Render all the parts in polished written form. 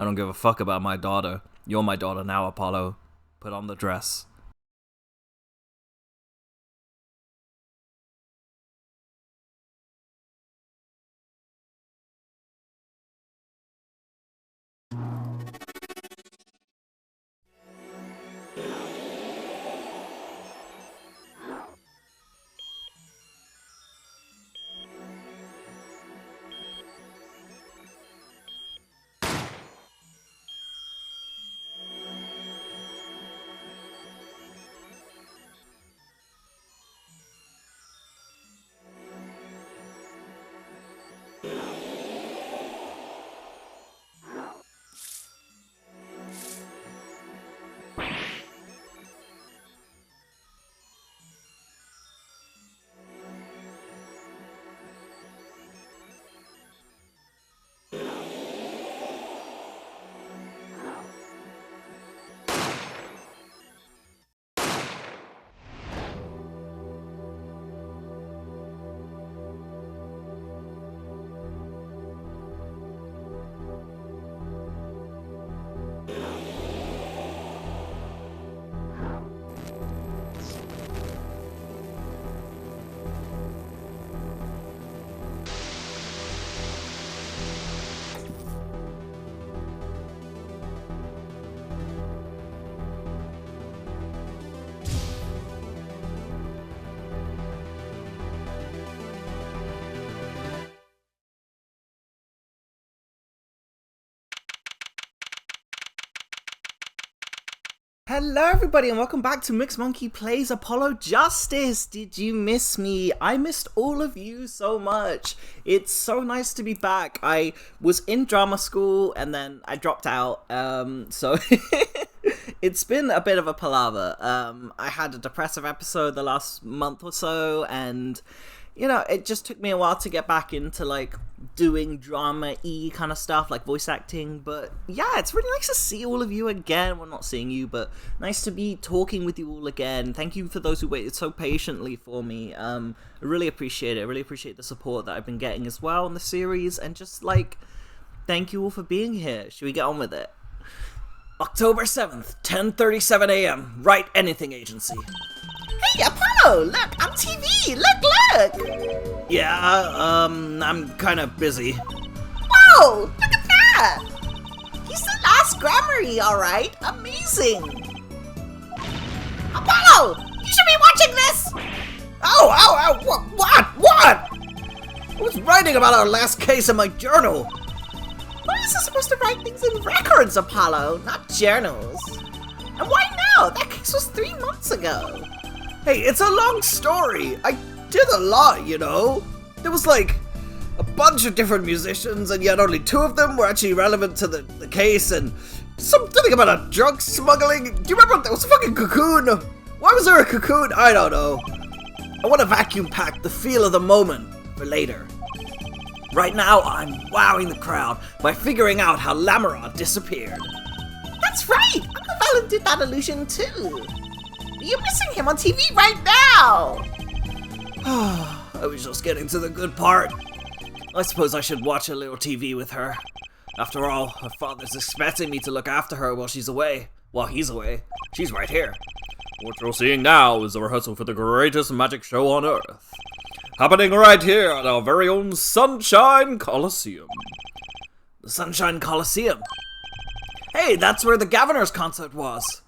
I don't give a fuck about my daughter. You're my daughter now, Apollo. Put on the dress. Hello everybody and welcome back to Mixed Monkey Plays Apollo Justice. Did you miss me? I missed all of you so much. It's so nice to be back. I was in drama school and then I dropped out, so it's been a bit of a palaver. I had a depressive episode the last month or so, and you know, it just took me a while to get back into, like, doing drama-y kind of stuff, like voice acting, but yeah, it's really nice to see all of you again. Well, not seeing you, but nice to be talking with you all again. Thank you for those who waited so patiently for me. I really appreciate it. I really appreciate the support that I've been getting as well in the series, and just, like, thank you all for being here. Should we get on with it? October 7th, 10:37 a.m., Write Anything Agency. Hey, Apollo! Look, on TV! Look! Yeah, I'm kind of busy. Whoa! Look at that! He's the last Grammarly, alright? Amazing! Apollo! You should be watching this! What? I was writing about our last case in my journal. Why is it supposed to write things in records, Apollo, not journals? And why now? That case was 3 months ago. Hey, it's a long story. I did a lot, you know? There was like a bunch of different musicians, and yet only 2 of them were actually relevant to the case, and something about a drug smuggling. Do you remember there was a fucking cocoon? Why was there a cocoon? I don't know. I want to vacuum pack the feel of the moment for later. Right now, I'm wowing the crowd by figuring out how Lamarod disappeared. That's right! Uncle Valen did that illusion too. You're missing him on TV right now! I was just getting to the good part. I suppose I should watch a little TV with her. After all, her father's expecting me to look after her while she's away. While he's away. She's right here. What you're seeing now is a rehearsal for the greatest magic show on Earth. Happening right here at our very own Sunshine Coliseum. The Sunshine Coliseum? Hey, that's where the Governor's concert was.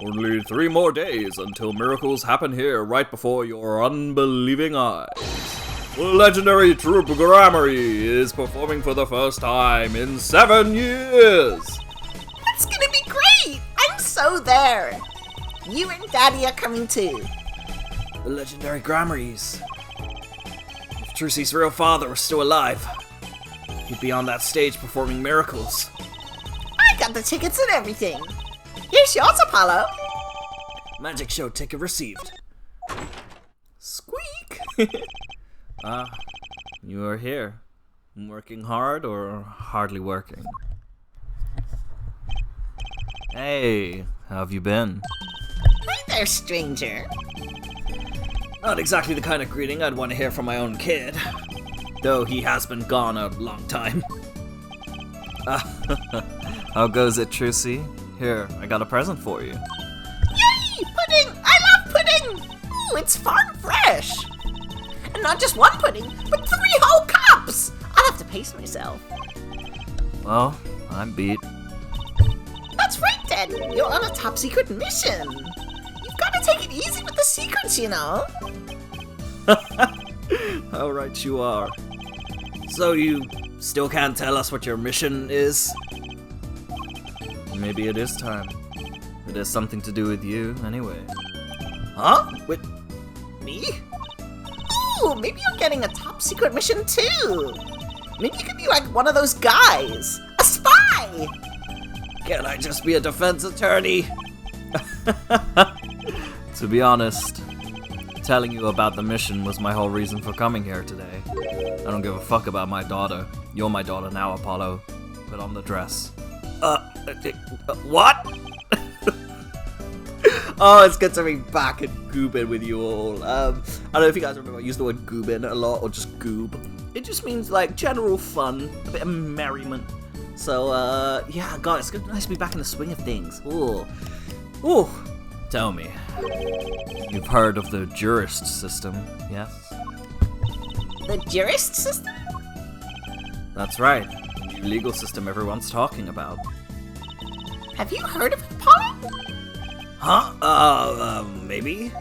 Only 3 more days until miracles happen here right before your unbelieving eyes. Legendary troupe Grammarly is performing for the first time in 7 years. That's gonna be great! I'm so there. You and Daddy are coming too. The legendary Grammarlies. If Trucy's real father was still alive, he'd be on that stage performing miracles. I got the tickets and everything. Here's yours, Apollo. Magic show ticket received. Squeak! You are here. Working hard or hardly working? Hey, how have you been? Hi there, stranger. Not exactly the kind of greeting I'd want to hear from my own kid. Though he has been gone a long time. How goes it, Trucy? Here, I got a present for you. Yay! Pudding! I love pudding! Ooh, it's farm fresh! And not just one pudding, but 3 whole cups! I'll have to pace myself. Well, I'm beat. That's right, Dad. You're on a top secret mission. You've got to take it easy with the secrets, you know. How right you are. So you still can't tell us what your mission is? Maybe it is time. It has something to do with you, anyway. Huh? With me? Ooh, maybe you're getting a top secret mission too. Maybe you could be like one of those guys. A spy! Can I just be a defense attorney? To be honest, telling you about the mission was my whole reason for coming here today. I don't give a fuck about my daughter. You're my daughter now, Apollo. Put on the dress. What? Oh, it's good to be back and goobin with you all. I don't know if you guys remember I used the word goobin a lot, or just goob. It just means like general fun, a bit of merriment. So, yeah, God, it's nice to be back in the swing of things. Ooh. Ooh. Tell me, you've heard of the jurist system, yes? The jurist system? That's right, the new legal system everyone's talking about. Have you heard of it, Apollo? Huh? Maybe?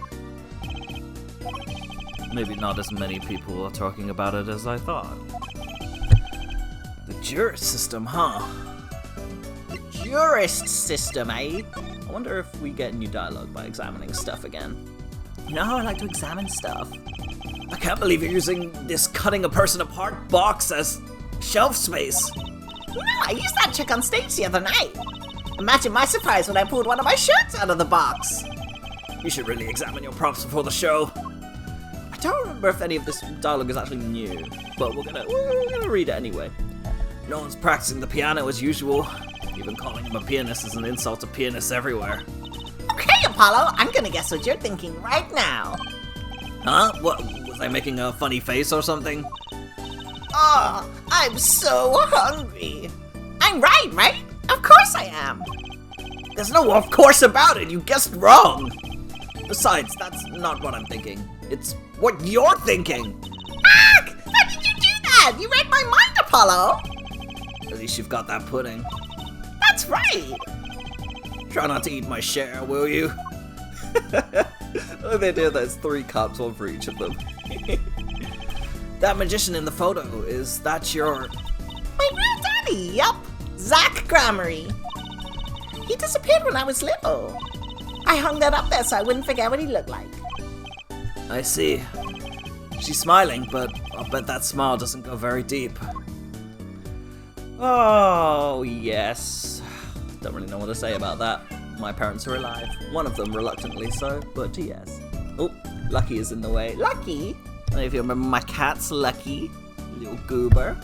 Maybe not as many people are talking about it as I thought. The jurist system, huh? The jurist system, eh? I wonder if we get new dialogue by examining stuff again. You know how I like to examine stuff. I can't believe you're using this cutting a person apart box as shelf space. No, I used that trick on stage the other night. Imagine my surprise when I pulled one of my shirts out of the box. You should really examine your props before the show. I don't remember if any of this dialogue is actually new, but we're gonna read it anyway. No one's practicing the piano as usual. Even calling him a pianist is an insult to pianists everywhere. Okay, Apollo, I'm gonna guess what you're thinking right now. Huh? What, was I making a funny face or something? Oh, I'm so hungry. I'm right? Of course I am. There's no of course about it, you guessed wrong. Besides, that's not what I'm thinking. It's what you're thinking. Ah! How did you do that? You read my mind, Apollo. At least you've got that pudding. That's right. Try not to eat my share, will you? The idea that it's 3 cups, one for each of them. That magician in the photo, is that your... My real daddy, yup. Zach Gramery. He disappeared when I was little. I hung that up there so I wouldn't forget what he looked like. I see. She's smiling, but I'll bet that smile doesn't go very deep. Oh, yes. Don't really know what to say about that. My parents are alive. One of them reluctantly so, but yes. Oh, Lucky is in the way. Lucky? I don't know if you remember my cat's Lucky. Little goober.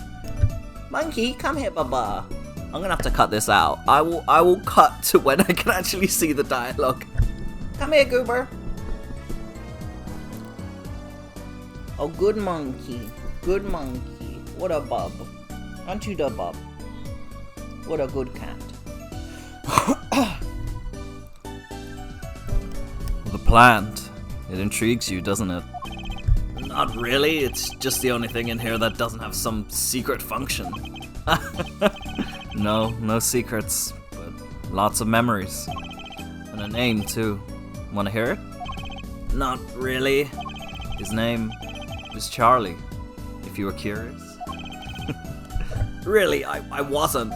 Monkey, come here, Baba. I'm gonna have to cut this out. I will cut to when I can actually see the dialogue. Come here, goober. Oh, good monkey. Good monkey. What a bub. Aren't you the bub? What a good cat. The plant. It intrigues you, doesn't it? Not really. It's just the only thing in here that doesn't have some secret function. No secrets, but lots of memories. And a name, too. Wanna hear it? Not really. His name is Charlie, if you were curious. Really, I wasn't.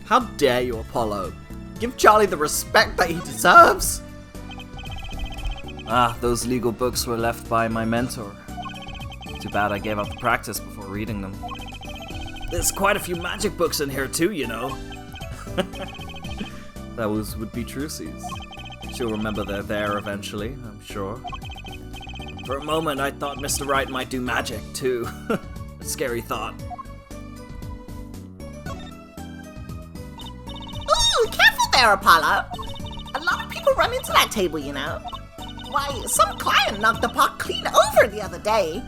How dare you, Apollo? Give Charlie the respect that he deserves! Ah, those legal books were left by my mentor. Too bad I gave up the practice before reading them. There's quite a few magic books in here too, you know. That would be Trucy's. She'll remember they're there eventually, I'm sure. For a moment, I thought Mr. Wright might do magic too. A scary thought. Ooh, careful there, Apollo. A lot of people run into that table, you know. Why, some client knocked the pot clean over the other day.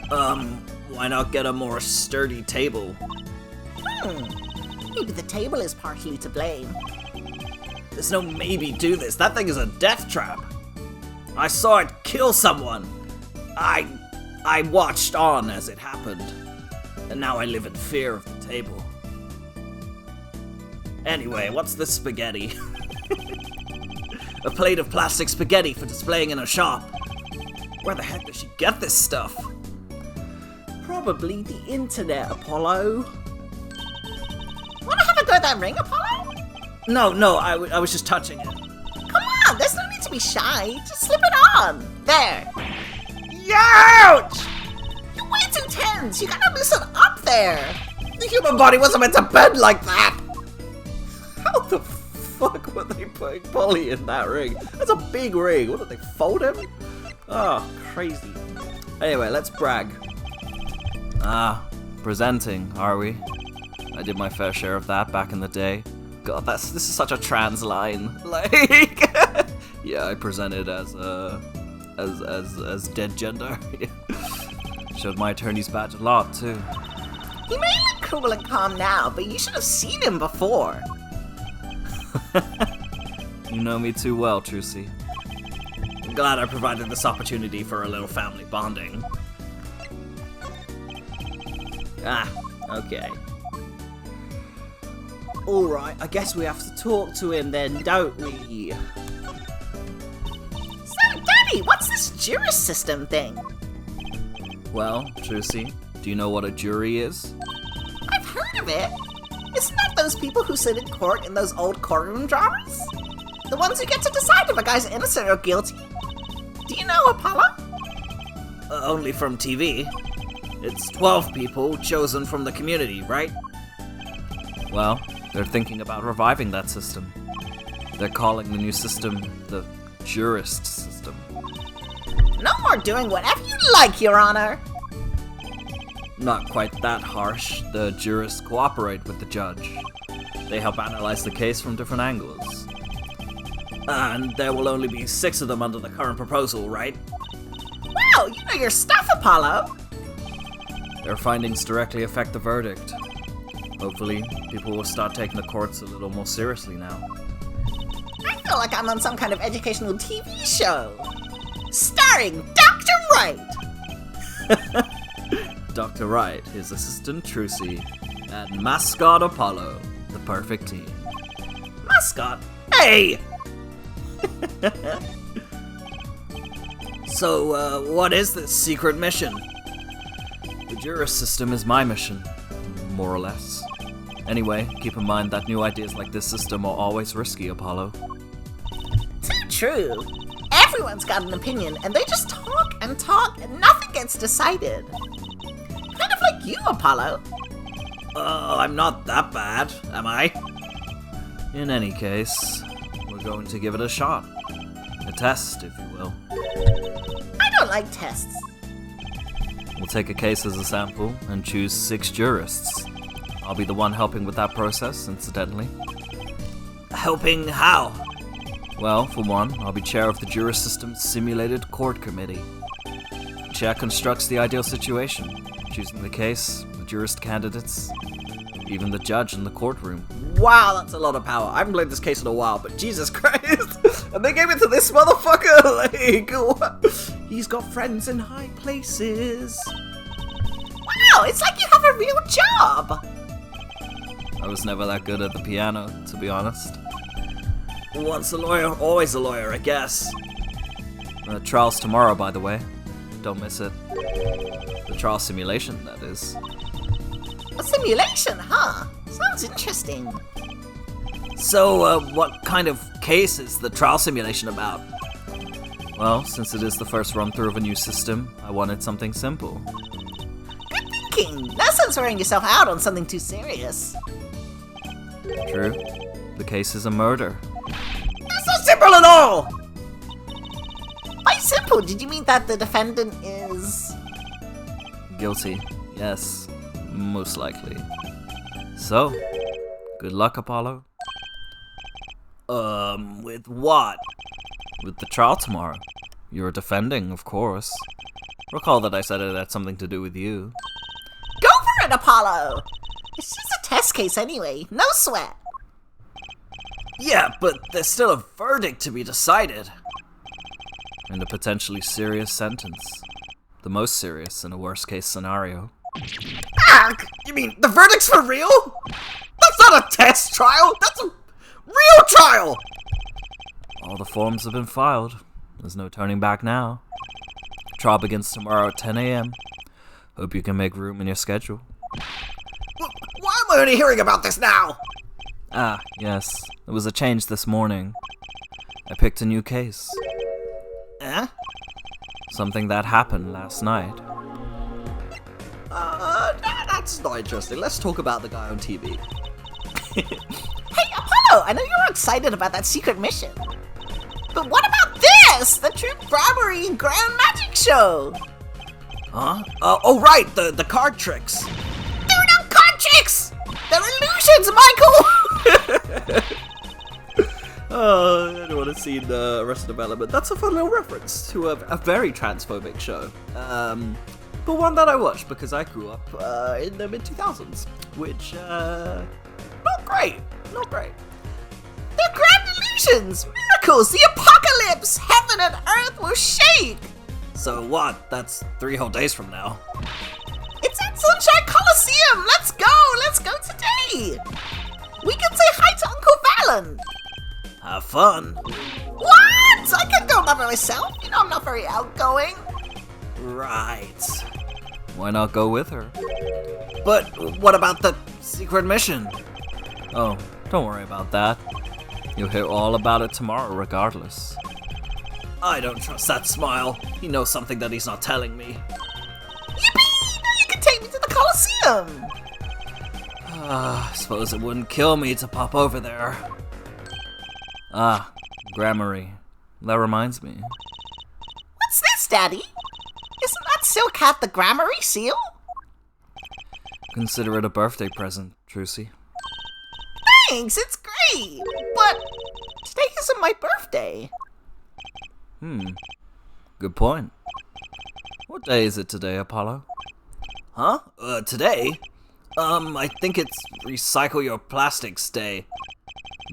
Why not get a more sturdy table? Maybe the table is partially to blame. There's no maybe do this. That thing is a death trap. I saw it kill someone. I watched on as it happened. And now I live in fear of the table. Anyway, what's this spaghetti? A plate of plastic spaghetti for displaying in a shop. Where the heck does she get this stuff? Probably the internet, Apollo. Wanna have a go at that ring, Apollo? No, I was just touching it. Come on, there's no need to be shy. Just slip it on. There. Ouch! You're way too tense. You gotta loosen up there. The human body wasn't meant to bend like that! How the fuck were they putting Polly in that ring? That's a big ring. What did they fold him? Oh, crazy. Anyway, let's brag. Presenting, are we? I did my fair share of that back in the day. God, this is such a trans line. Like, yeah, I presented as dead gender. Showed my attorney's badge a lot too. He may look cool and calm now, but you should have seen him before. You know me too well, Trucy. I'm glad I provided this opportunity for a little family bonding. Okay. Alright, I guess we have to talk to him then, don't we? So, Daddy, what's this jury system thing? Well, Trucy, do you know what a jury is? I've heard of it. Isn't that those people who sit in court in those old courtroom dramas? The ones who get to decide if a guy's innocent or guilty? Do you know, Apollo? Only from TV. It's 12 people chosen from the community, right? Well, they're thinking about reviving that system. They're calling the new system the jurist system. No more doing whatever you like, Your Honor. Not quite that harsh. The jurists cooperate with the judge. They help analyze the case from different angles. And there will only be 6 of them under the current proposal, right? Wow, you know your stuff, Apollo. Their findings directly affect the verdict. Hopefully, people will start taking the courts a little more seriously now. I feel like I'm on some kind of educational TV show. Starring Dr. Wright. Dr. Wright, his assistant Trucy, and mascot Apollo, the perfect team. Mascot? Hey! So, what is this secret mission? The jurist system is my mission, more or less. Anyway, keep in mind that new ideas like this system are always risky, Apollo. Too true. Everyone's got an opinion, and they just talk, and nothing gets decided. Kind of like you, Apollo. I'm not that bad, am I? In any case, we're going to give it a shot. A test, if you will. I don't like tests. We'll take a case as a sample and choose 6 jurists. I'll be the one helping with that process, incidentally. Helping how? Well, for one, I'll be chair of the jurist system's simulated court committee. The chair constructs the ideal situation, choosing the case, the jurist candidates, even the judge in the courtroom. Wow, that's a lot of power. I haven't played this case in a while, but Jesus Christ! And they gave it to this motherfucker! Like, what? He's got friends in high places. Wow, it's like you have a real job! I was never that good at the piano, to be honest. Once a lawyer, always a lawyer, I guess. The trial's tomorrow, by the way. Don't miss it. The trial simulation, that is. A simulation, huh? Sounds interesting. So, what kind of case is the trial simulation about? Well, since it is the first run-through of a new system, I wanted something simple. Good thinking! No sense wearing yourself out on something too serious. True. The case is a murder. That's not simple at all! By simple, did you mean that the defendant is... Guilty. Yes. Most likely. So, good luck, Apollo. With what? With the trial tomorrow. You're defending, of course. Recall that I said it had something to do with you. Go for it, Apollo! It's just a test case anyway. No sweat. Yeah, but there's still a verdict to be decided. And a potentially serious sentence. The most serious in a worst-case scenario. Arg! You mean the verdict's for real? That's not a test trial! That's a real trial! All the forms have been filed. There's no turning back now. Trial begins tomorrow at 10 a.m. Hope you can make room in your schedule. Why am I only hearing about this now? Ah, yes. There was a change this morning. I picked a new case. Eh? Something that happened last night. That's not interesting. Let's talk about the guy on TV. Hey, Apollo! I know you're excited about that secret mission. But what about this? The True Bribery and Grand Magic Show! Huh? Oh, right! The card tricks! They're not card tricks! They're illusions, Michael! Anyone has seen Arrested Development? That's a fun little reference to a very transphobic show. But one that I watched because I grew up in the mid-2000s, which, not great. Not great. They're grand illusions! Miracles! The apocalypse! Heaven and earth will shake! So what? That's 3 whole days from now. It's at Sunshine Coliseum! Let's go! Let's go today! We can say hi to Uncle Valen! Have fun. What? I can go by myself. You know I'm not very outgoing. Right. Why not go with her? But what about the secret mission? Oh, don't worry about that. You'll hear all about it tomorrow regardless. I don't trust that smile. He knows something that he's not telling me. Yippee! Now you can take me to the Coliseum! I suppose it wouldn't kill me to pop over there. Ah, Grammary. That reminds me. What's this, Daddy? Isn't that Silk Hat the Grammary seal? Consider it a birthday present, Trucy. Thanks, it's great! But today isn't my birthday. Good point. What day is it today, Apollo? Huh? Today? I think it's Recycle Your Plastics Day.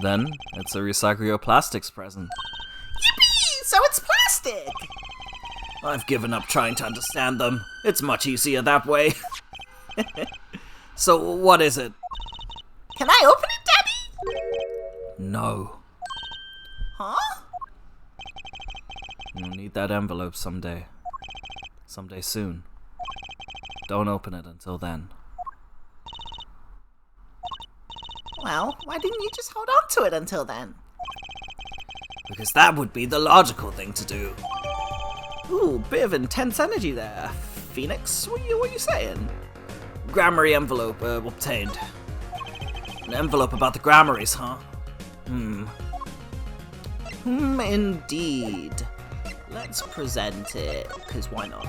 Then, it's a Recycle Your Plastics present. Yippee! So it's plastic! I've given up trying to understand them. It's much easier that way. So, what is it? Can I open it, Daddy? No. Huh? You'll need that envelope someday. Someday soon. Don't open it until then. Well, why didn't you just hold on to it until then? Because that would be the logical thing to do. Ooh, bit of intense energy there. Phoenix, what are you saying? Grammary envelope obtained. An envelope about the Grammaries, huh? Indeed. Let's present it, because why not?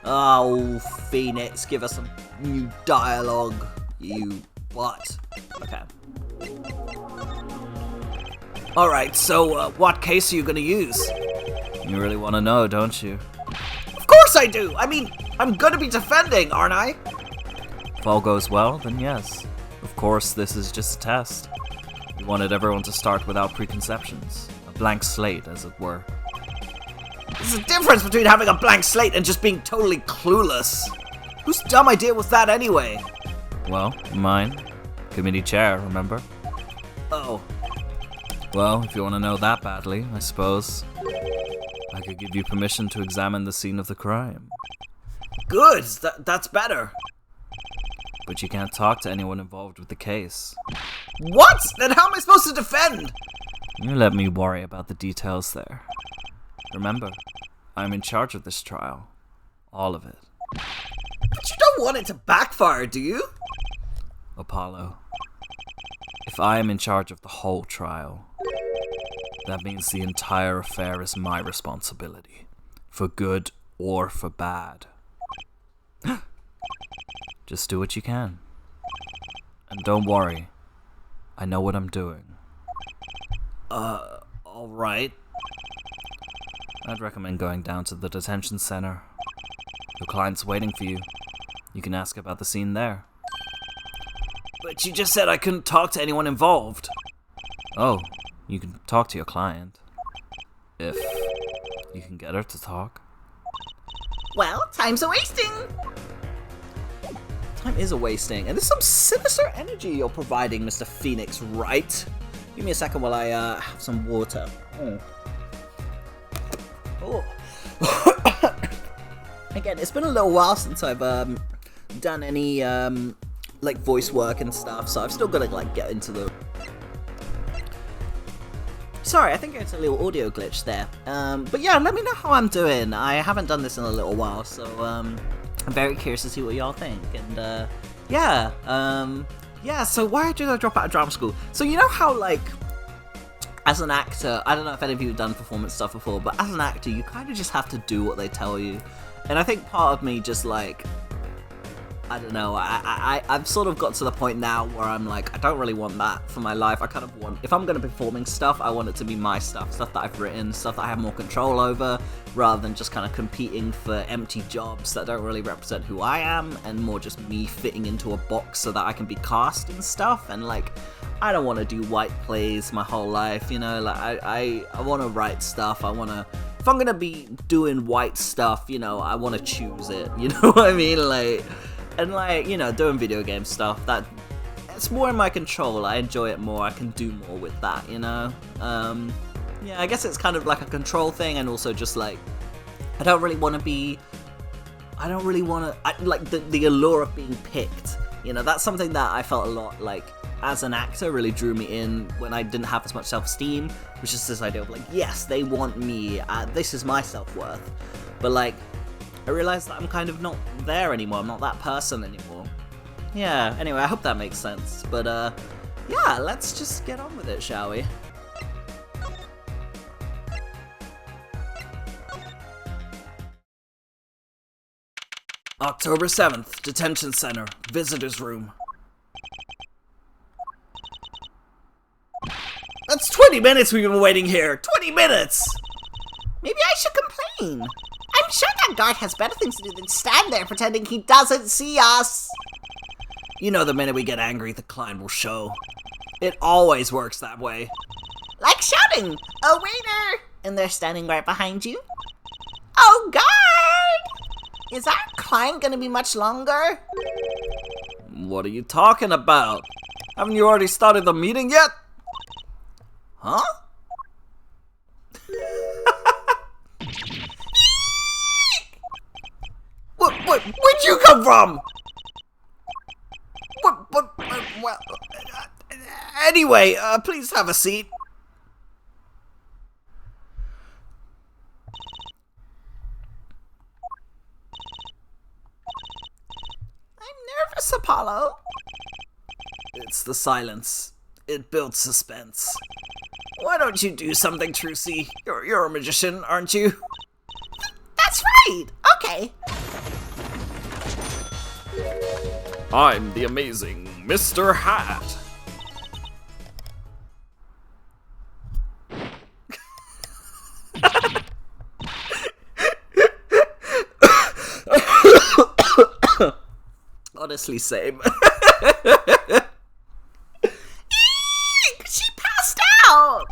Oh, Phoenix, give us some new dialogue, you butt. Okay. Alright, so what case are you gonna use? You really want to know, don't you? Of course I do! I mean, I'm gonna be defending, aren't I? If all goes well, then yes. Of course, this is just a test. We wanted everyone to start without preconceptions. A blank slate, as it were. There's a difference between having a blank slate and just being totally clueless. Whose dumb idea was that anyway? Well, mine. Committee chair, remember? Oh. Well, if you want to know that badly, I suppose I could give you permission to examine the scene of the crime. Good! That's better. But you can't talk to anyone involved with the case. What? Then how am I supposed to defend? You let me worry about the details there. Remember, I'm in charge of this trial. All of it. But you don't want it to backfire, do you? Apollo, if I am in charge of the whole trial, that means the entire affair is my responsibility, for good or for bad. Just do what you can. And don't worry, I know what I'm doing. Alright. I'd recommend going down to the detention center. Your client's waiting for you. You can ask about the scene there. But you just said I couldn't talk to anyone involved. Oh, you can talk to your client. If you can get her to talk. Well, time's a-wasting. Time is a-wasting, and there's some sinister energy you're providing, Mr. Phoenix, right? Give me a second while I have some water. Oh. Again, it's been a little while since I've done any like voice work and stuff, so I've still got to like get into the. Sorry, I think it's a little audio glitch there. But yeah, let me know how I'm doing. I haven't done this in a little while, so I'm very curious to see what y'all think. And yeah, so why did I drop out of drama school? So you know how like, as an actor, I don't know if any of you have done performance stuff before, but as an actor, you kind of just have to do what they tell you. And I think part of me just like, I don't know, I've sort of got to the point now where I'm like, I don't really want that for my life. I kind of want, if I'm going to be performing stuff, I want it to be my stuff that I've written, stuff that I have more control over, rather than just kind of competing for empty jobs that don't really represent who I am, and more just me fitting into a box so that I can be cast and stuff. And like, I don't want to do white plays my whole life, you know, like I want to write stuff. I want to, if I'm going to be doing white stuff, you know, I want to choose it, you know what I mean? Like, and like, you know, doing video game stuff, it's more in my control. I enjoy it more. I can do more with that, you know? Yeah, I guess it's kind of like a control thing, and also just like, I don't really want to, like, the allure of being picked, you know, that's something that I felt a lot like, as an actor, really drew me in when I didn't have as much self-esteem, which is this idea of like, yes, they want me, this is my self-worth, but like, I realized that I'm kind of not there anymore. I'm not that person anymore. Yeah, anyway, I hope that makes sense. But, yeah, let's just get on with it, shall we? October 7th, Detention Center, Visitors Room. That's 20 minutes we've been waiting here! 20 minutes! Maybe I should complain. I'm sure that guard has better things to do than stand there pretending he doesn't see us. You know, the minute we get angry, the client will show. It always works that way. Like shouting, "Oh, waiter!" and they're standing right behind you. Oh, guard! Is our client gonna be much longer? What are you talking about? Haven't you already started the meeting yet? Huh? Where'd you come from? Well, anyway, please have a seat. I'm nervous, Apollo. It's the silence. It builds suspense. Why don't you do something, Trucy? You're a magician, aren't you? That's right! Okay. I'm the amazing Mr. Hat. Honestly, same. She passed out!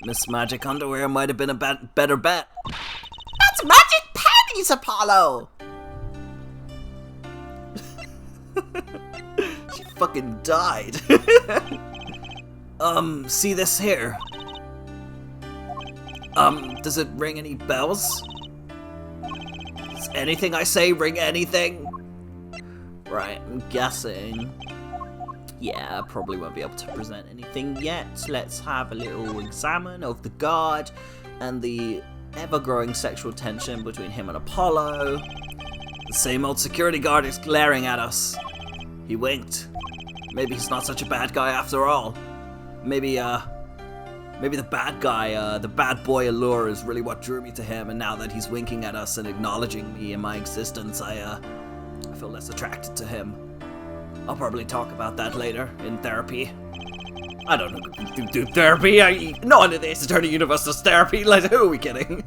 Miss Magic Underwear might have been a better bet. That's magic panties, Apollo! She fucking died. See this here? Does it ring any bells? Does anything I say ring anything? Right, I'm guessing. Yeah, I probably won't be able to present anything yet. Let's have a little examine of the guard and the ever-growing sexual tension between him and Apollo. The same old security guard is glaring at us. He winked. Maybe he's not such a bad guy after all. Maybe the bad guy, the bad boy allure is really what drew me to him, and now that he's winking at us and acknowledging me in my existence, I feel less attracted to him. I'll probably talk about that later, in therapy. I don't know, do therapy? No one in the Ace Attorney universe does therapy, like, who are we kidding?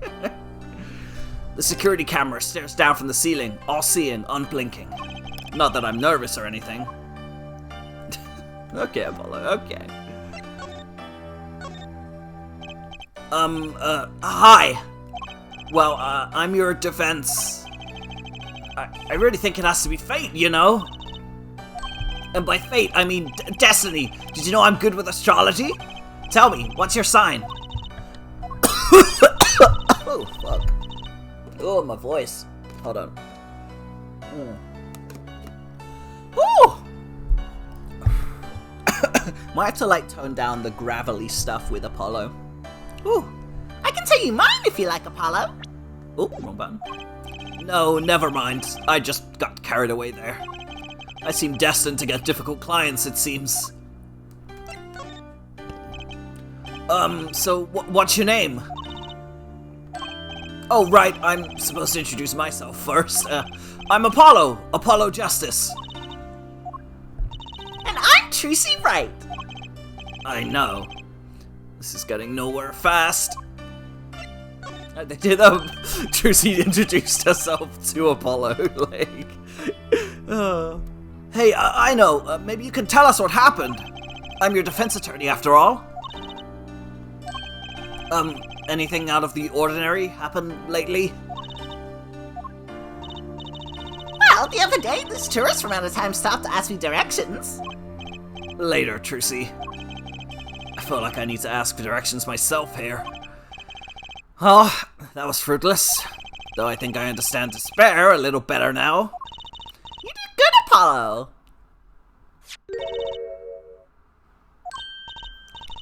The security camera stares down from the ceiling, all-seeing, unblinking. Not that I'm nervous or anything. Okay, Apollo, okay. Hi. Well, I'm your defense. I really think it has to be fate, you know? And by fate, I mean destiny. Did you know I'm good with astrology? Tell me, what's your sign? Oh, fuck. Oh, my voice. Hold on. Woo! Might have to, like, tone down the gravelly stuff with Apollo. Ooh, I can tell you mine if you like, Apollo. Oh, wrong button. No, never mind. I just got carried away there. I seem destined to get difficult clients, it seems. So what's your name? Oh, right, I'm supposed to introduce myself first. I'm Apollo Justice. And I'm Trilogy Wright. I know. This is getting nowhere fast. They did, Trilogy introduced herself to Apollo, like... Hey, I know, maybe you can tell us what happened. I'm your defense attorney, after all. Anything out of the ordinary happened lately? Well, the other day, this tourist from out of town stopped to ask me directions. Later, Trilogy. I feel like I need to ask for directions myself here. Oh, that was fruitless. Though I think I understand despair a little better now. You did good, Apollo.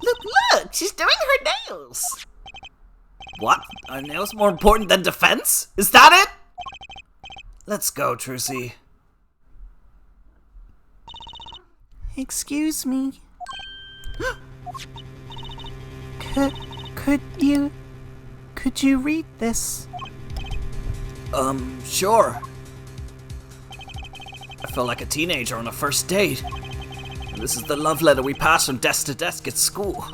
Look, she's doing her nails. What? Are nails more important than defense? Is that it? Let's go, Trilogy. Excuse me. Could you read this? Sure. I feel like a teenager on a first date. This is the love letter we pass from desk to desk at school.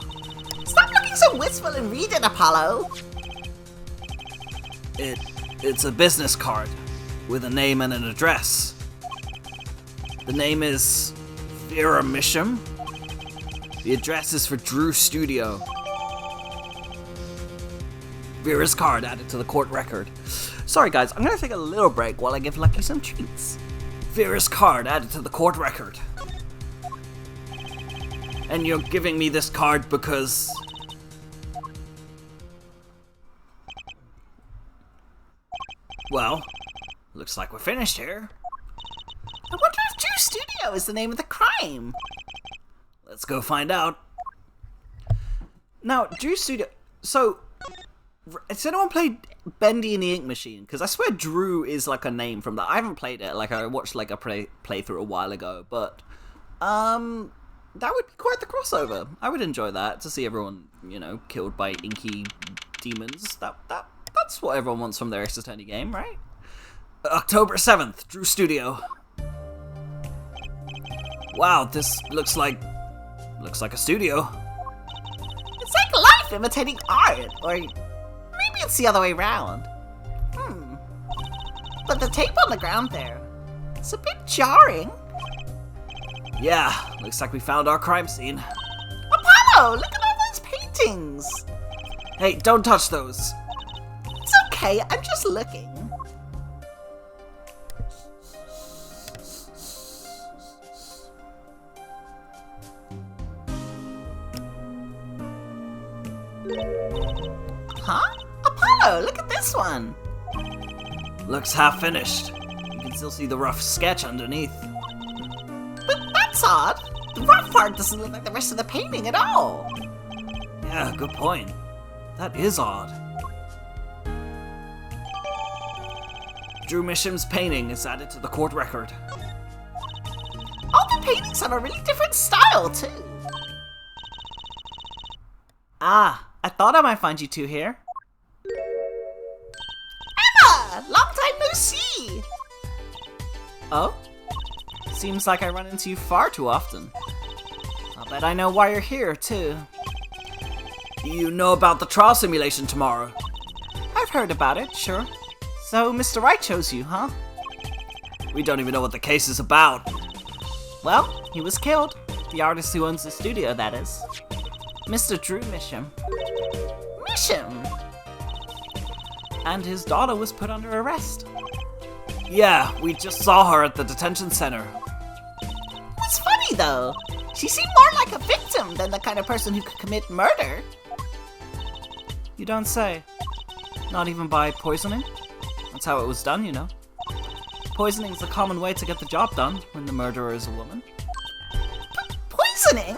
Stop looking so wistful and read it, Apollo. It's a business card with a name and an address. The name is Vera Misham. The address is for Drew Studio. Vera's card added to the court record. Sorry guys, I'm gonna take a little break while I give Lucky some treats. Vera's card added to the court record. And you're giving me this card because... Well, looks like we're finished here. I wonder if Drew Studio is the name of the crime. Let's go find out. Now, Drew Studio... So, has anyone played Bendy and the Ink Machine? Because I swear Drew is like a name from that. I haven't played it. Like, I watched like a playthrough a while ago. But, that would be quite the crossover. I would enjoy that, to see everyone, you know, killed by inky demons. That's what everyone wants from their Ace Attorney game, right? October 7th, Drew Studio. Wow, this looks like a studio. It's like life imitating art, or maybe it's the other way around. But the tape on the ground there, it's a bit jarring. Yeah, looks like we found our crime scene. Apollo, look at all those paintings. Hey, don't touch those. It's okay, I'm just looking. Huh? Apollo, look at this one. Looks half finished. You can still see the rough sketch underneath. But that's odd. The rough part doesn't look like the rest of the painting at all. Yeah, good point. That is odd. Drew Misham's painting is added to the court record. All the paintings have a really different style, too. Ah, I thought I might find you two here. Emma! Long time no see! Oh? Seems like I run into you far too often. I'll bet I know why you're here, too. You know about the trial simulation tomorrow? I've heard about it, sure. So Mr. Wright chose you, huh? We don't even know what the case is about. Well, he was killed. The artist who owns the studio, that is. Mr. Drew Misham. Misham? And his daughter was put under arrest. Yeah, we just saw her at the detention center. What's funny, though? She seemed more like a victim than the kind of person who could commit murder. You don't say. Not even by poisoning? That's how it was done, you know. Poisoning's a common way to get the job done when the murderer is a woman. Poisoning?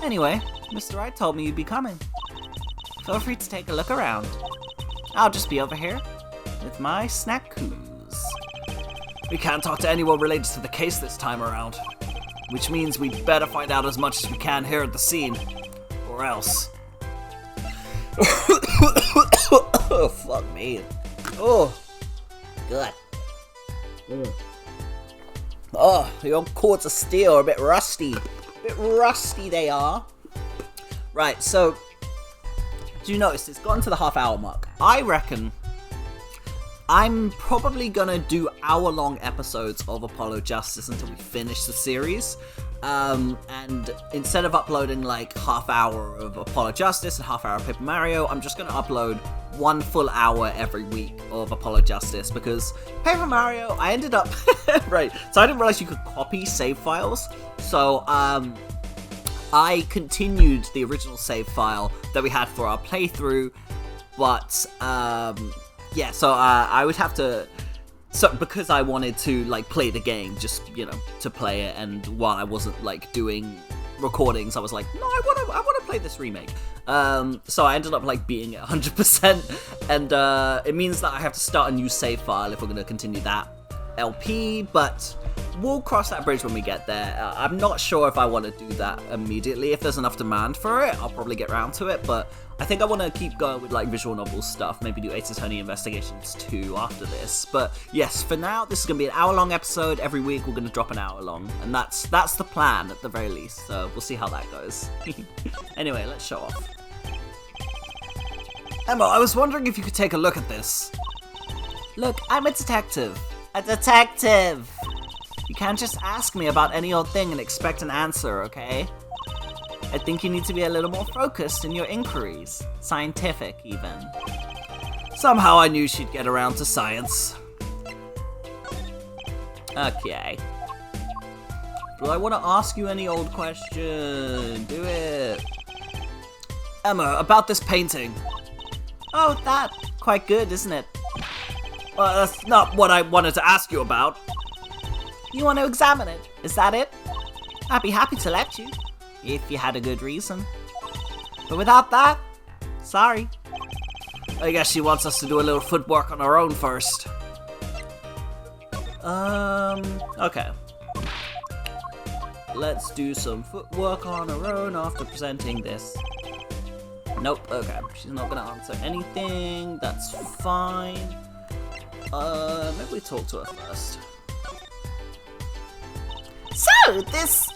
Anyway, Mr. Wright told me you'd be coming. Feel free to take a look around. I'll just be over here with my snack-coos. We can't talk to anyone related to the case this time around, which means we'd better find out as much as we can here at the scene, or else. Oh, fuck me. Oh, good. Oh, the old cords of steel are a bit rusty. They are. Right, so, do you notice it's gotten to the half-hour mark? I reckon I'm probably gonna do hour-long episodes of Apollo Justice until we finish the series. And instead of uploading like half hour of Apollo Justice and half hour of Paper Mario, I'm just gonna upload 1 full hour every week of Apollo Justice, because Paper Mario, I ended up right, so I didn't realize you could copy save files, so I continued the original save file that we had for our playthrough, but yeah, so I would have to. So, because I wanted to, like, play the game, just, you know, to play it, and while I wasn't, like, doing recordings, I was like, no, I want to play this remake. So I ended up, like, being at 100%, and it means that I have to start a new save file if we're going to continue that LP, but we'll cross that bridge when we get there. I'm not sure if I want to do that immediately. If there's enough demand for it, I'll probably get around to it, but I think I want to keep going with like visual novel stuff, maybe do Ace Attorney Investigations 2 after this. But yes, for now, this is going to be an hour-long episode. Every week we're going to drop an hour long, and that's the plan at the very least, so we'll see how that goes. Anyway, let's show off. Emma, I was wondering if you could take a look at this. Look, I'm a detective. A detective! You can't just ask me about any old thing and expect an answer, okay? I think you need to be a little more focused in your inquiries. Scientific, even. Somehow I knew she'd get around to science. Okay. Do I want to ask you any old question? Do it. Emma, about this painting. Oh, that. Quite good, isn't it? Well, that's not what I wanted to ask you about. You want to examine it? Is that it? I'd be happy to let you, if you had a good reason. But without that, sorry. I guess she wants us to do a little footwork on our own first. Okay. Let's do some footwork on our own after presenting this. Nope, okay. She's not gonna answer anything. That's fine. Maybe we talk to her first. So, this,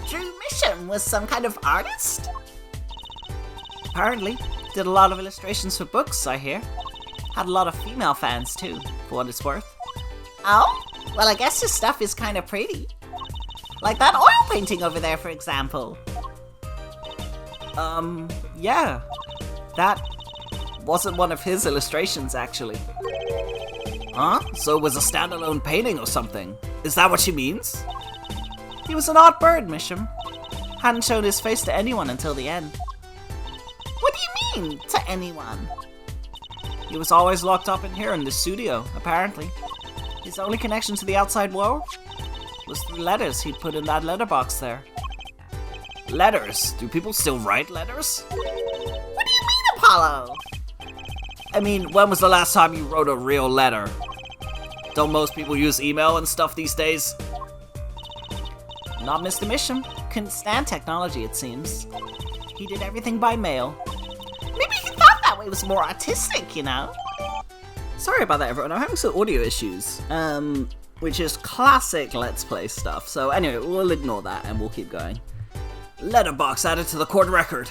Drew Misham was some kind of artist? Apparently. Did a lot of illustrations for books, I hear. Had a lot of female fans, too, for what it's worth. Oh? Well, I guess his stuff is kind of pretty. Like that oil painting over there, for example. Yeah. That wasn't one of his illustrations, actually. Huh? So it was a standalone painting or something? Is that what she means? He was an odd bird, Misham. Hadn't shown his face to anyone until the end. What do you mean, to anyone? He was always locked up in here in the studio, apparently. His only connection to the outside world was through letters he'd put in that letterbox there. Letters? Do people still write letters? What do you mean, Apollo? I mean, when was the last time you wrote a real letter? Don't most people use email and stuff these days? Not Mr. Misham. Couldn't stand technology, it seems. He did everything by mail. Maybe he thought that way was more artistic, you know? Sorry about that, everyone. I'm having some audio issues, which is classic Let's Play stuff. So anyway, we'll ignore that and we'll keep going. Letterbox added to the court record.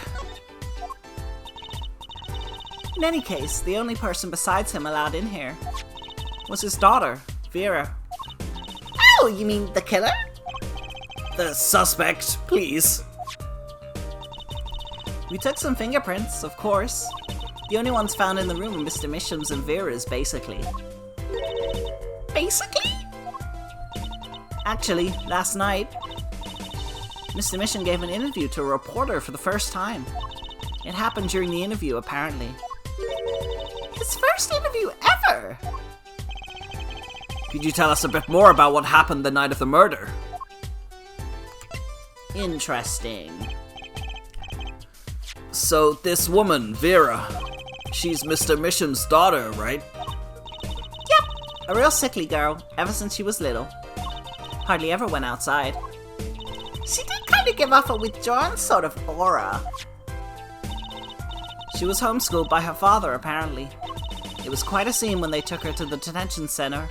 In any case, the only person besides him allowed in here was his daughter, Vera. Oh, you mean the killer? the suspect, please. We took some fingerprints, of course. The only ones found in the room are Mr. Misham's and Vera's, basically. Basically? Actually, last night, Mr. Misham gave an interview to a reporter for the first time. It happened during the interview, apparently. His first interview ever! Could you tell us a bit more about what happened the night of the murder? Interesting. So, this woman, Vera, she's Mr. Misham's daughter, right? Yep, a real sickly girl, ever since she was little. Hardly ever went outside. She did kind of give off a withdrawn sort of aura. She was homeschooled by her father, apparently. It was quite a scene when they took her to the detention center.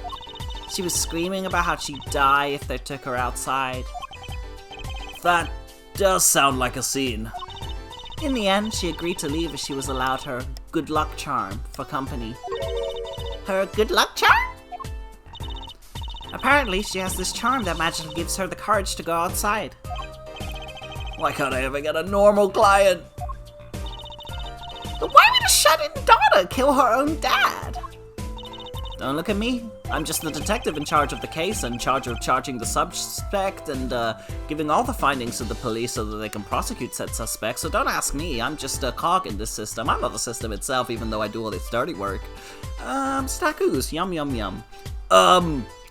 She was screaming about how she'd die if they took her outside. That does sound like a scene. In the end, she agreed to leave as she was allowed her good luck charm for company. Her good luck charm? Apparently, she has this charm that magically gives her the courage to go outside. Why can't I ever get a normal client? But why would a shut-in daughter kill her own dad? Don't look at me. I'm just the detective in charge of the case, in charge of charging the suspect and giving all the findings to the police so that they can prosecute said suspect. So don't ask me. I'm just a cog in this system. I'm not the system itself, even though I do all this dirty work. Stackoos. Yum, yum, yum.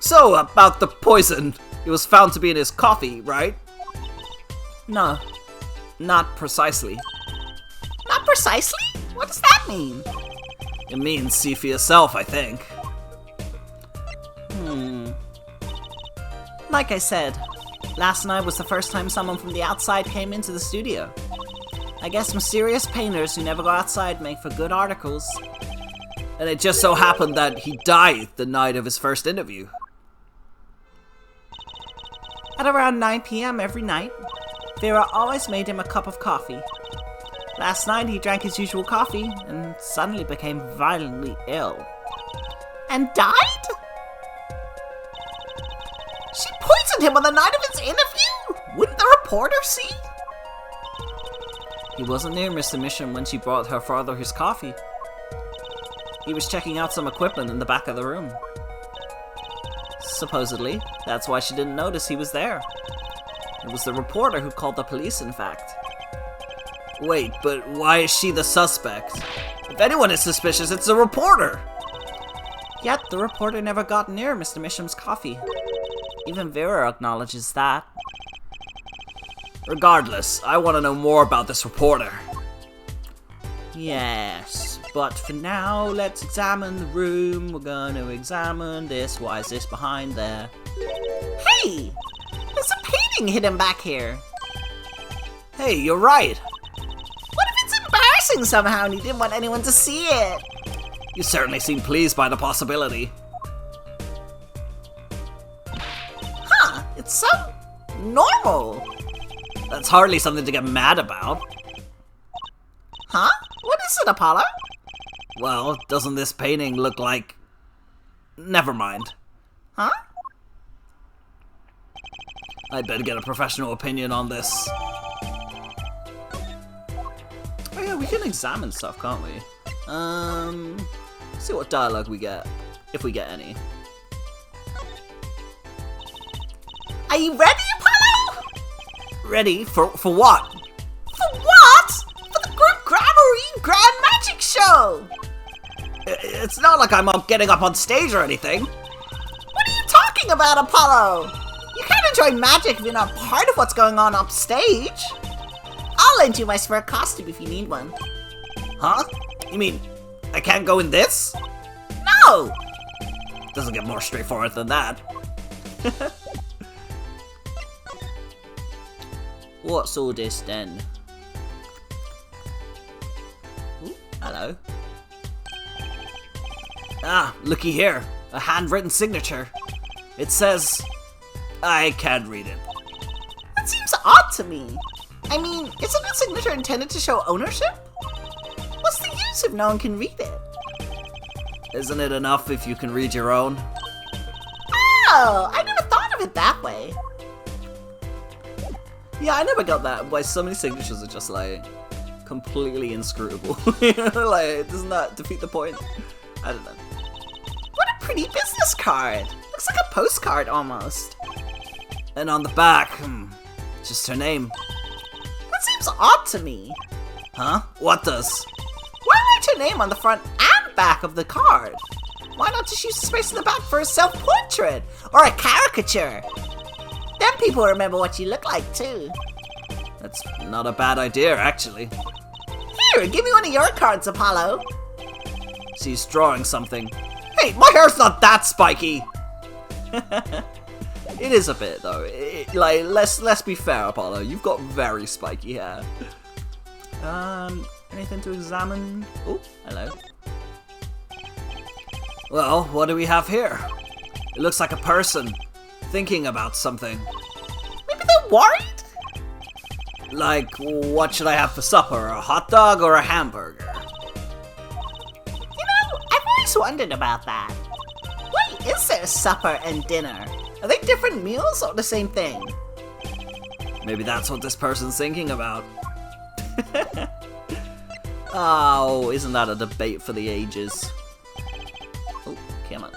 So about the poison. It was found to be in his coffee, right? No, not precisely. Not precisely? What does that mean? It means see for yourself, I think. Like I said, last night was the first time someone from the outside came into the studio. I guess mysterious painters who never go outside make for good articles. And it just so happened that he died the night of his first interview. At around 9 p.m. every night, Vera always made him a cup of coffee. Last night he drank his usual coffee and suddenly became violently ill. And died? She poisoned him on the night of his interview? Wouldn't the reporter see? He wasn't near Mr. Misham when she brought her father his coffee. He was checking out some equipment in the back of the room. Supposedly, that's why she didn't notice he was there. It was the reporter who called the police, in fact. Wait, but why is she the suspect? If anyone is suspicious, it's the reporter! Yet, the reporter never got near Mr. Misham's coffee. Even Vera acknowledges that. Regardless, I want to know more about this reporter. Yes, but for now, let's examine the room. We're gonna examine this. Why is this behind there? Hey! There's a painting hidden back here. Hey, you're right. What if it's embarrassing somehow and you didn't want anyone to see it? You certainly seem pleased by the possibility. Huh, it's so normal. That's hardly something to get mad about. Huh? What is it, Apollo? Well, doesn't this painting look like... Never mind. Huh? I'd better get a professional opinion on this. Oh yeah, we can examine stuff, can't we? See what dialogue we get, if we get any. Are you ready, Apollo? Ready? For what? For what? For the Group Gramarine Grand Magic Show! It's not like I'm getting up on stage or anything. What are you talking about, Apollo? You can't enjoy magic if you're not part of what's going on upstage. I'll lend you my spare costume if you need one. Huh? You mean I can't go in this? No! Doesn't get more straightforward than that. What's all this then? Ooh, hello. Ah, looky here. A handwritten signature. It says... I can't read it. That seems odd to me. I mean, isn't a signature intended to show ownership? What's the use if no one can read it? Isn't it enough if you can read your own? Oh, I never thought of it that way. Yeah, I never got that. Why so many signatures are just like completely inscrutable. You know, like, doesn't that defeat the point? I don't know. What a pretty business card! Looks like a postcard almost. And on the back, just her name. That seems odd to me. Huh? What does? Why write her name on the front and back of the card? Why not just use the space in the back for a self-portrait? Or a caricature? Then people remember what you look like too. That's not a bad idea, actually. Here, give me one of your cards, Apollo. She's drawing something. Hey, my hair's not that spiky! It is a bit, though. Like, let's be fair, Apollo. You've got very spiky hair. Anything to examine? Oh, hello. Well, what do we have here? It looks like a person thinking about something. Maybe they're worried? Like, what should I have for supper? A hot dog or a hamburger? You know, I've always wondered about that. Why is there supper and dinner? Are they different meals or the same thing? Maybe that's what this person's thinking about. Oh, isn't that a debate for the ages? Oh, come on.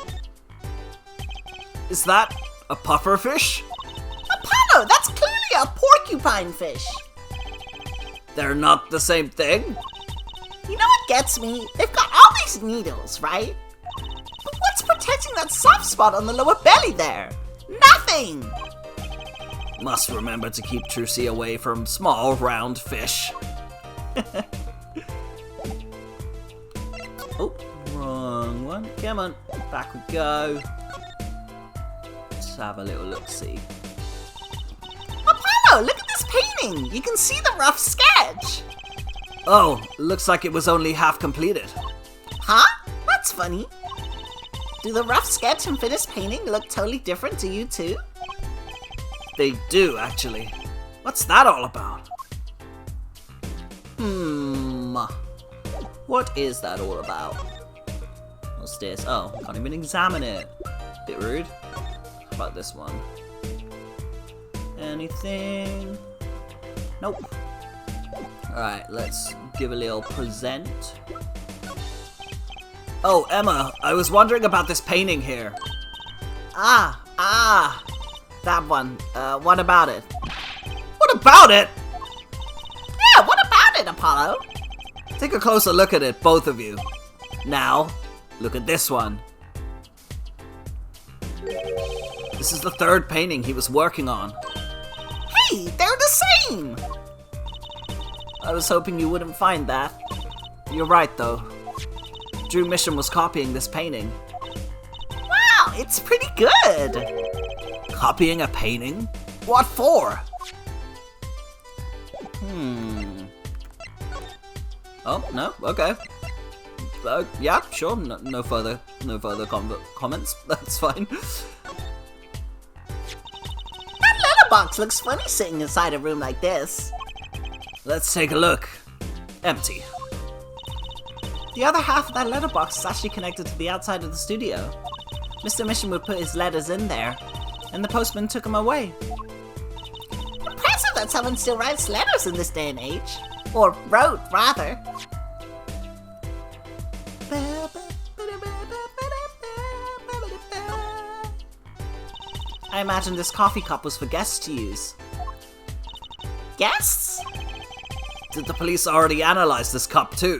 Is that a puffer fish? Apollo, that's clearly a porcupine fish. They're not the same thing? You know what gets me? They've got all these needles, right? But what's protecting that soft spot on the lower belly there? Nothing! Must remember to keep Trucy away from small, round fish. Oh, wrong one. Come on, back we go. Let's have a little look-see. Apollo, look at this painting! You can see the rough sketch! Oh, looks like it was only half completed. Huh? That's funny. Do the rough sketch and finished painting look totally different to you too? They do, actually. What's that all about? What is that all about? What's this? Oh, can't even examine it. Bit rude. How about this one? Anything? Nope. Alright, let's give a little present. Oh, Emma, I was wondering about this painting here. That one. What about it? What about it? Yeah, what about it, Apollo? Take a closer look at it, both of you. Now, look at this one. This is the third painting he was working on. Hey, they're the same! I was hoping you wouldn't find that. You're right, though. Drew Mission was copying this painting. Wow, it's pretty good! Copying a painting? What for? Oh, no? Okay. Yeah, sure. No further comments. That's fine. That letterbox looks funny sitting inside a room like this. Let's take a look. Empty. The other half of that letterbox is actually connected to the outside of the studio. Mr. Mission would put his letters in there, and the postman took them away. Impressive that someone still writes letters in this day and age. Or wrote, rather. I imagine this coffee cup was for guests to use. Guests? Did the police already analyze this cup too?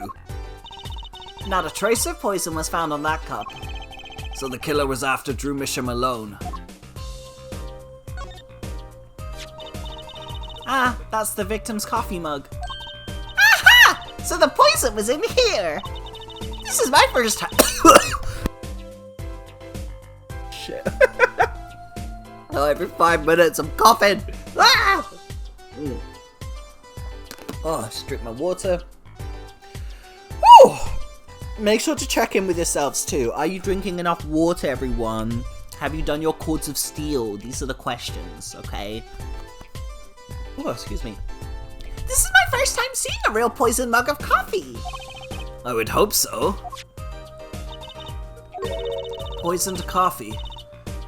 Not a trace of poison was found on that cup. So the killer was after Drew Misham alone. Ah, that's the victim's coffee mug. Aha! So the poison was in here! This is my first time. Shit. Oh, every 5 minutes I'm coughing. Ah! Oh, just drink my water. Woo! Make sure to check in with yourselves too. Are you drinking enough water, everyone? Have you done your cords of steel? These are the questions, okay? Oh, excuse me. This is my first time seeing a real poison mug of coffee. I would hope so. Poisoned coffee.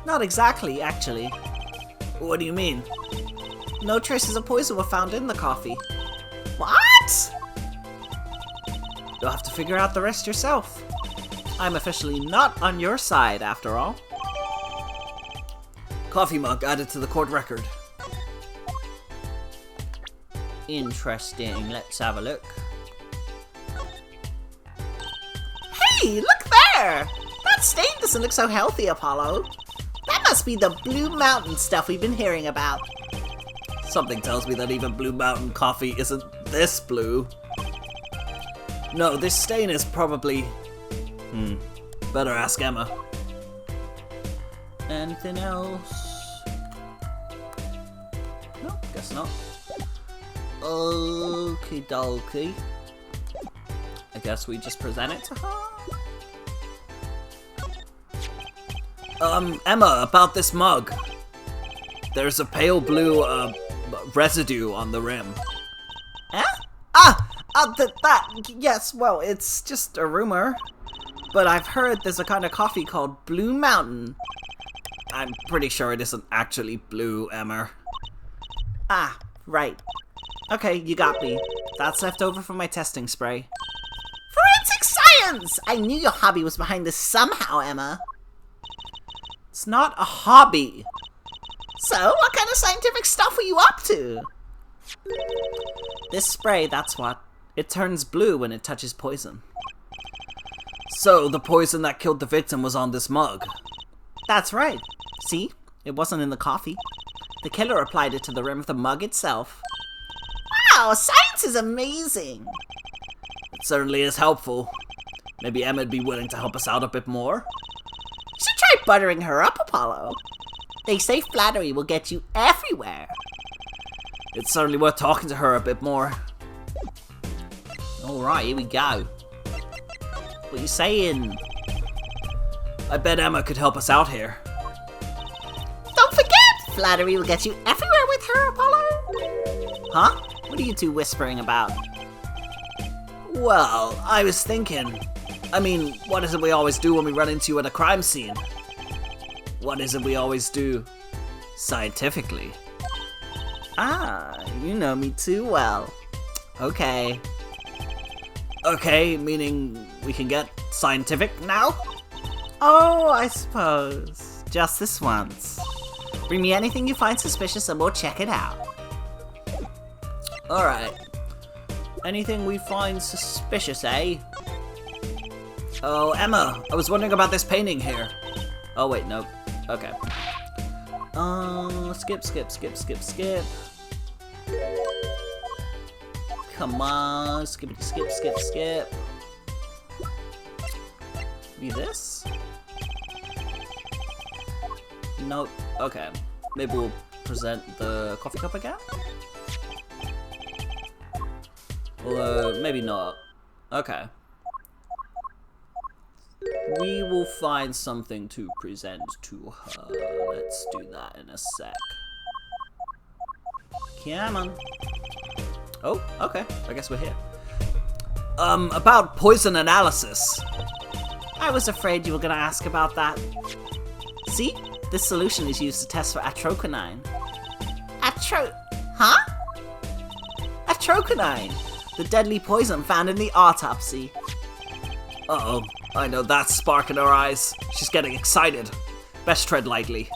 Not exactly, actually. What do you mean? No traces of poison were found in the coffee. What? You'll have to figure out the rest yourself. I'm officially not on your side, after all. Coffee mug added to the court record. Interesting. Let's have a look. Hey, look there! That stain doesn't look so healthy, Apollo. That must be the Blue Mountain stuff we've been hearing about. Something tells me that even Blue Mountain coffee isn't this blue. No, this stain is probably... better ask Emma. Anything else? No, guess not. Okie dokie. I guess we just present it to her? Emma, about this mug. There's a pale blue, residue on the rim. Eh? Yes, well, it's just a rumor. But I've heard there's a kind of coffee called Blue Mountain. I'm pretty sure it isn't actually blue, Emma. Ah, right. Okay, you got me. That's left over from my testing spray. Forensic science! I knew your hobby was behind this somehow, Emma. It's not a hobby. So, what kind of scientific stuff were you up to? This spray, that's what. It turns blue when it touches poison. So, the poison that killed the victim was on this mug. That's right. See? It wasn't in the coffee. The killer applied it to the rim of the mug itself. Wow, science is amazing. It certainly is helpful. Maybe Emma'd be willing to help us out a bit more? You should try buttering her up, Apollo. They say flattery will get you everywhere. It's certainly worth talking to her a bit more. Alright, here we go. What you saying? I bet Emma could help us out here. Don't forget, flattery will get you everywhere with her, Apollo. Huh? What are you two whispering about? Well, I was thinking... I mean, what is it we always do when we run into you at a crime scene? What is it we always do scientifically? Ah, you know me too well. Okay. Okay, meaning we can get scientific now? Oh, I suppose. Just this once. Bring me anything you find suspicious and we'll check it out. Alright. Anything we find suspicious, eh? Oh, Emma, I was wondering about this painting here. Oh, wait, nope. Okay. Skip. Come on, skip. Be this? Nope. Okay. Maybe we'll present the coffee cup again? Or maybe not. Okay. We will find something to present to her. Let's do that in a sec. Come on. Oh, okay. I guess we're here. About poison analysis. I was afraid you were gonna ask about that. See? This solution is used to test for atrocanine. Huh? Atrocanine! The deadly poison found in the autopsy. Uh-oh. I know that spark in her eyes. She's getting excited. Best tread lightly.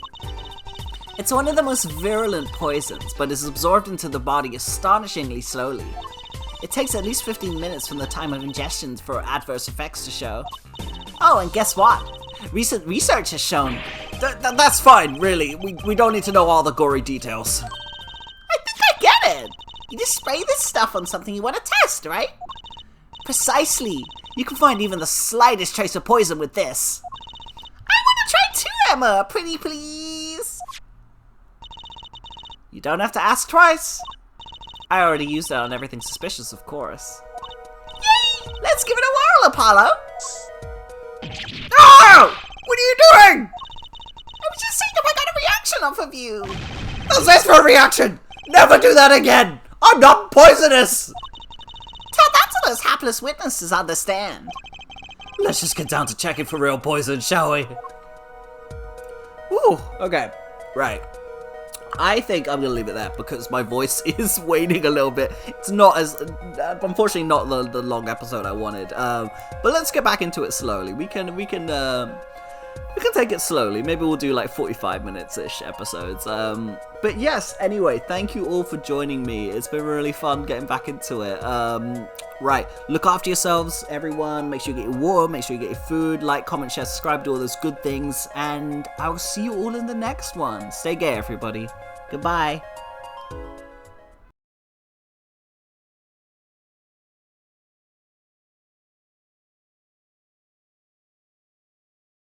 It's one of the most virulent poisons, but is absorbed into the body astonishingly slowly. It takes at least 15 minutes from the time of ingestion for adverse effects to show. Oh, and guess what? Recent research has shown... That's fine, really. We don't need to know all the gory details. I think I get it. You just spray this stuff on something you want to test, right? Precisely. You can find even the slightest trace of poison with this. I want to try too, Emma. Pretty please. You don't have to ask twice. I already used that on everything suspicious, of course. Yay! Let's give it a whirl, Apollo. No! What are you doing? I was just seeing if I got a reaction off of you. How's this for a reaction? Never do that again! I'm not poisonous! Tell that to those hapless witnesses on the stand. Let's just get down to checking for real poison, shall we? Ooh, okay. Right. I think I'm gonna leave it there because my voice is waning a little bit. It's not as, unfortunately, not the long episode I wanted. But let's get back into it slowly. We can take it slowly. Maybe we'll do like 45 minutes-ish episodes. But yes, anyway, thank you all for joining me. It's been really fun getting back into it. Right, look after yourselves, everyone. Make sure you get your water, make sure you get your food, like, comment, share, subscribe, do all those good things. And I will see you all in the next one. Stay gay, everybody. Goodbye.